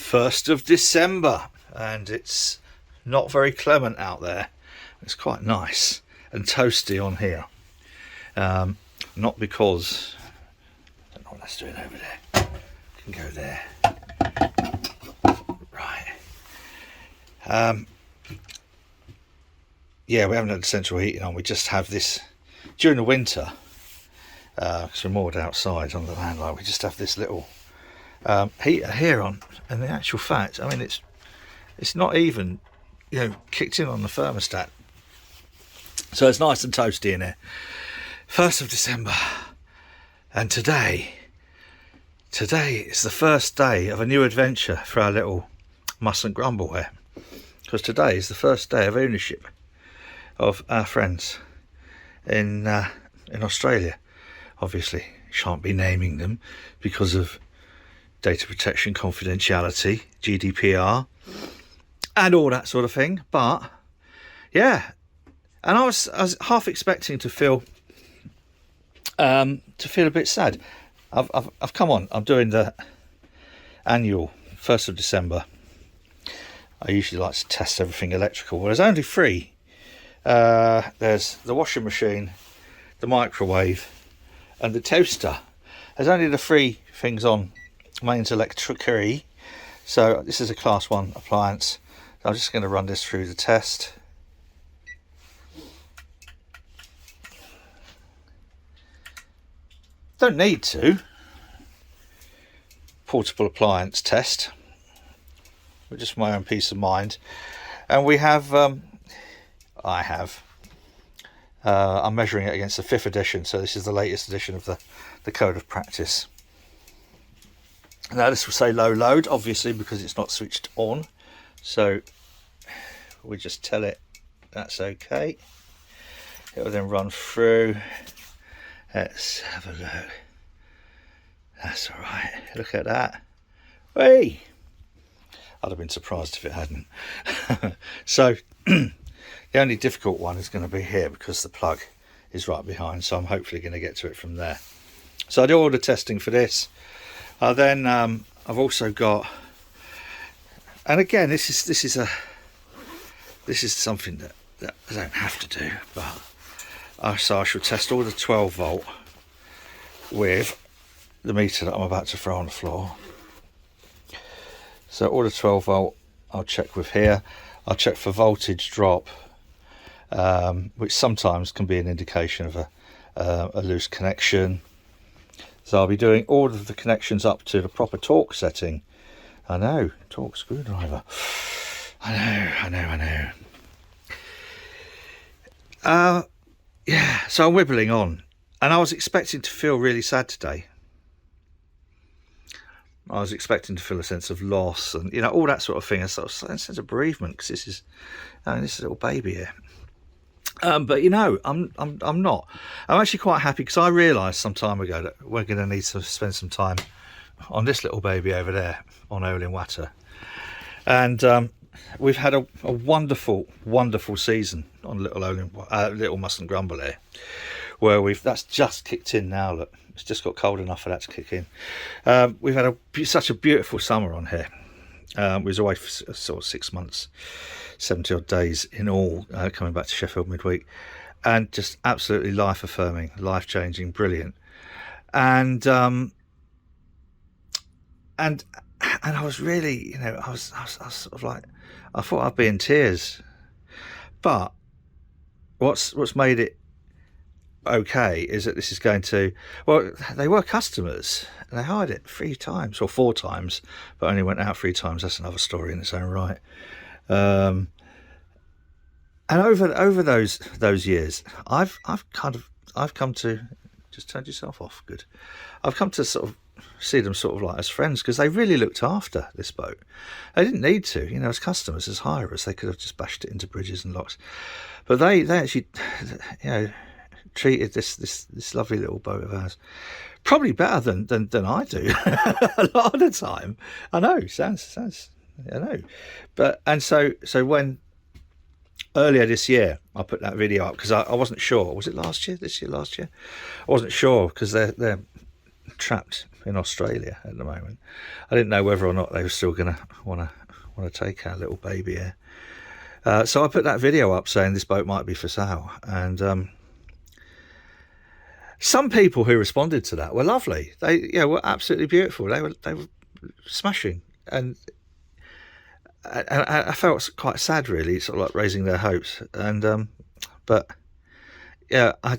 1st of December, and it's not very clement out there. It's quite nice and toasty on here. Not because I don't know what that's doing over there. Can go there. Right. Yeah, we haven't had the central heating on. We just have this during the winter, because we're moored outside on the landline. We just have this little heater here on, and the actual fact, I mean, it's not even, kicked in on the thermostat, so it's nice and toasty in here. 1st of December, and today is the first day of a new adventure for our little MUSN Grumble here, because today is the first day of ownership of our friends in Australia. Obviously, shan't be naming them because of data protection, confidentiality, GDPR, and all that sort of thing. But yeah, and I was half expecting to feel a bit sad. I've come on. I'm doing the annual 1st of December. I usually like to test everything electrical. Well, there's only 3. There's the washing machine, the microwave, and the toaster. There's only the 3 things on mains electricity. So this is a class 1 appliance. So I'm just going to run this through the test. Don't need to. Portable appliance test, but just for my own peace of mind. And we have, I'm measuring it against the 5th edition, so this is the latest edition of the Code of Practice. Now this will say low load, obviously, because it's not switched on, so we just tell it that's okay. It will then run through. Let's have a look. That's all right. Look at that. Hey! I'd have been surprised if it hadn't. So the only difficult one is going to be here because the plug is right behind, so I'm hopefully going to get to it from there. So I do all the testing for this. Then I've also got, and again, this is something that I don't have to do, but so I shall test all the 12 volt with the meter that I'm about to throw on the floor. So all the 12 volt I'll check with here. I'll check for voltage drop, which sometimes can be an indication of a loose connection. So I'll be doing all of the connections up to the proper torque setting. I know, torque screwdriver. I know. Yeah, so I'm wibbling on, and I was expecting to feel really sad today. I was expecting to feel a sense of loss and all that sort of thing, a sort of sense of bereavement, because this is a little baby here. But I'm not. I'm actually quite happy because I realised some time ago that we're going to need to spend some time on this little baby over there on Olin Watter, and we've had a wonderful season on little MUSN Grumble here, where that's just kicked in now. Look, it's just got cold enough for that to kick in. We've had such a beautiful summer on here. We was away for sort of 6 months, 70 odd days in all, coming back to Sheffield midweek, and just absolutely life affirming, life changing, brilliant. And I was really, I was sort of like, I thought I'd be in tears. But what's made it okay is that this is going to, well, they were customers and they hired it 3 times or 4 times, but only went out 3 times. That's another story in its own right. And over those years, I've come to, just turned yourself off, good. I've come to sort of see them sort of like as friends, because they really looked after this boat. They didn't need to, as customers, as hirers, they could have just bashed it into bridges and locks, but they actually, treated this lovely little boat of ours probably better than I do a lot of the time. I know, sounds I know, but and so when earlier this year I put that video up because I wasn't sure, was it last year, I wasn't sure, because they're trapped in Australia at the moment. I didn't know whether or not they were still going to want to take our little baby here. So I put that video up saying this boat might be for sale, and some people who responded to that were lovely. They were absolutely beautiful. They were smashing, and I felt quite sad, really, sort of like raising their hopes. And but yeah, I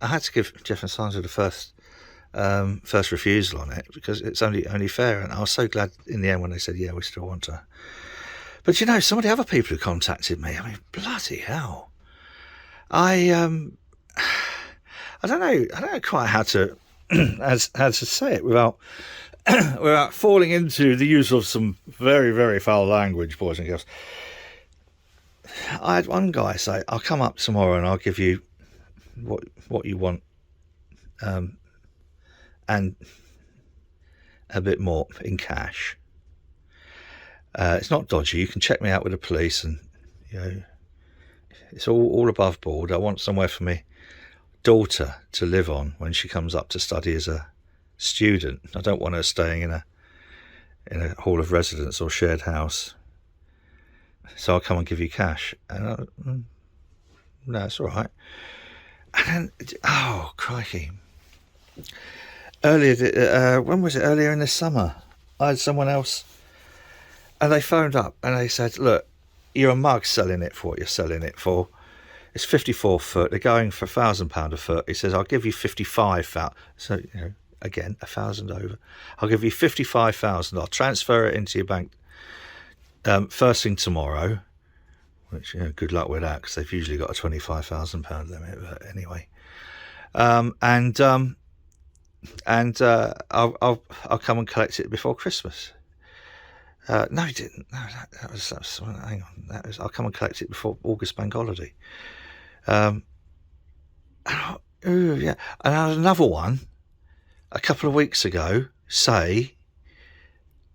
had to give Jeff and Sandra the first refusal on it, because it's only fair. And I was so glad in the end when they said, yeah, we still want her. But some of the other people who contacted me, I mean, bloody hell. I don't know quite how to how to say it without without falling into the use of some very, very foul language, boys and girls. I had one guy say, I'll come up tomorrow and I'll give you what you want, and a bit more in cash. It's not dodgy. You can check me out with the police, and it's all above board. I want somewhere for my daughter to live on when she comes up to study as a student. I don't want her staying in a hall of residence or shared house. So I'll come and give you cash. And no, it's all right. And then, oh crikey! When was it? Earlier in the summer, I had someone else. And they phoned up and they said, look, you're a mug selling it for what you're selling it for. It's 54 foot. They're going for £1,000 a foot. He says, I'll give you 55,000. So, again, 1,000 over. I'll give you 55,000. I'll transfer it into your bank first thing tomorrow. Which, good luck with that, because they've usually got a £25,000 limit. But anyway, I'll come and collect it before Christmas. No, he didn't. No, that was hang on. That was, I'll come and collect it before August bank holiday. Yeah. And I had another one a couple of weeks ago say,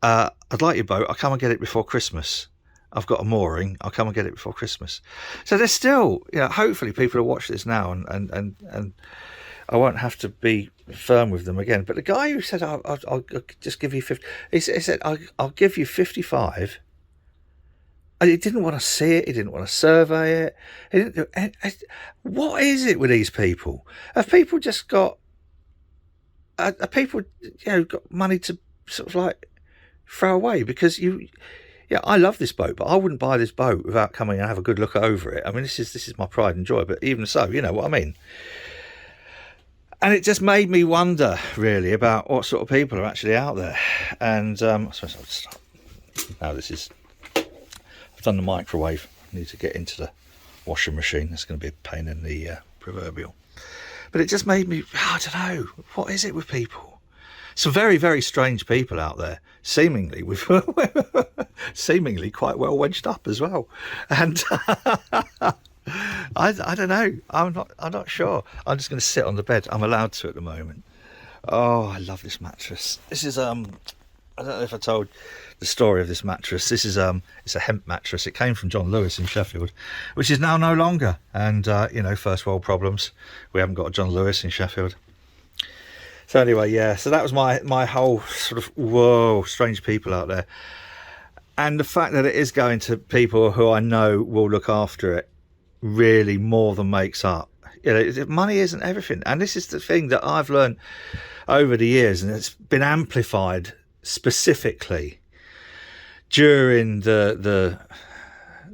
I'd like your boat. I'll come and get it before Christmas. I've got a mooring. I'll come and get it before Christmas. So there's still, hopefully people will watch this now, and I won't have to be firm with them again. But the guy who said, I'll just give you 50, he said, I'll give you 55. And he didn't want to see it. He didn't want to survey it. He didn't do, what is it with these people? Have people just got, are people, got money to sort of like throw away? Because I love this boat, but I wouldn't buy this boat without coming and have a good look over it. I mean, this is my pride and joy, but even so, you know what I mean? And it just made me wonder, really, about what sort of people are actually out there. And I suppose I'll stop. Now I've done the microwave. I need to get into the washing machine. That's going to be a pain in the proverbial. But it just made me, I don't know, what is it with people? Some very, very strange people out there, seemingly seemingly quite well wedged up as well. And I don't know. I'm not sure. I'm just going to sit on the bed. I'm allowed to at the moment. Oh, I love this mattress. This is I don't know if I told the story of this mattress. This is it's a hemp mattress. It came from John Lewis in Sheffield, which is now no longer. And first world problems. We haven't got a John Lewis in Sheffield. So anyway, yeah. So that was my whole sort of whoa, strange people out there, and the fact that it is going to people who I know will look after it really more than makes up. Money isn't everything, and this is the thing that I've learned over the years, and it's been amplified specifically during the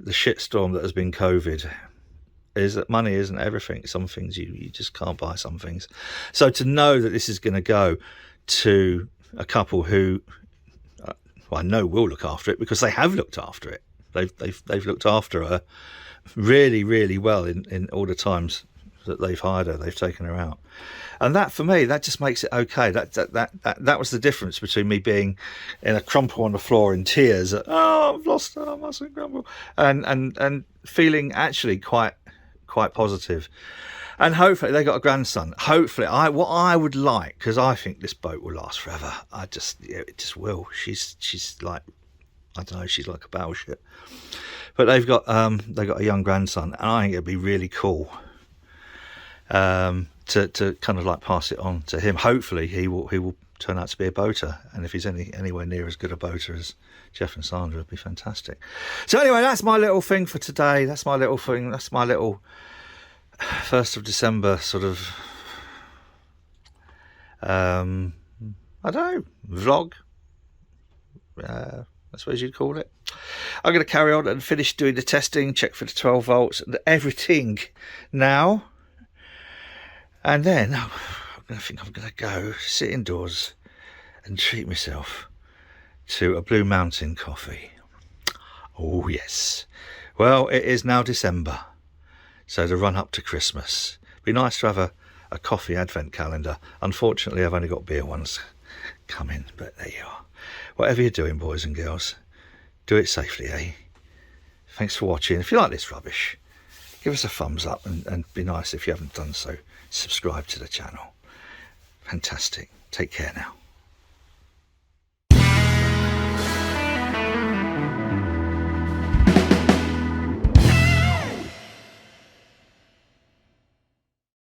shitstorm that has been COVID, is that money isn't everything. Some things you just can't buy some things. So to know that this is going to go to a couple who I know will look after it, because they have looked after it. They've looked after her really, really well in all the times that they've hired her. They've taken her out, and that for me, that just makes it okay. That was the difference between me being in a crumple on the floor in tears at, I've lost her, MUSN Grumble, and feeling actually quite positive. And hopefully they got a grandson. Hopefully, what I would like, because I think this boat will last forever. It just will. She's like, I don't know, she's like a battleship. But they've got a young grandson, and I think it'd be really cool to kind of like pass it on to him. Hopefully he will turn out to be a boater, and if he's anywhere near as good a boater as Jeff and Sandra, it'd be fantastic. So anyway, that's my little thing for today. That's my little thing. That's my little 1st of December sort of I don't know, vlog, I suppose you'd call it. I'm going to carry on and finish doing the testing, check for the 12 volts and everything now, and then I think I'm going to go sit indoors and treat myself to a Blue Mountain coffee. Oh yes. Well, it is now December, so the run up to Christmas. Be nice to have a coffee advent calendar. Unfortunately, I've only got beer ones coming, but there you are. Whatever you're doing, boys and girls, do it safely, eh? Thanks for watching. If you like this rubbish, give us a thumbs up, and be nice if you haven't done so. Subscribe to the channel. Fantastic. Take care now.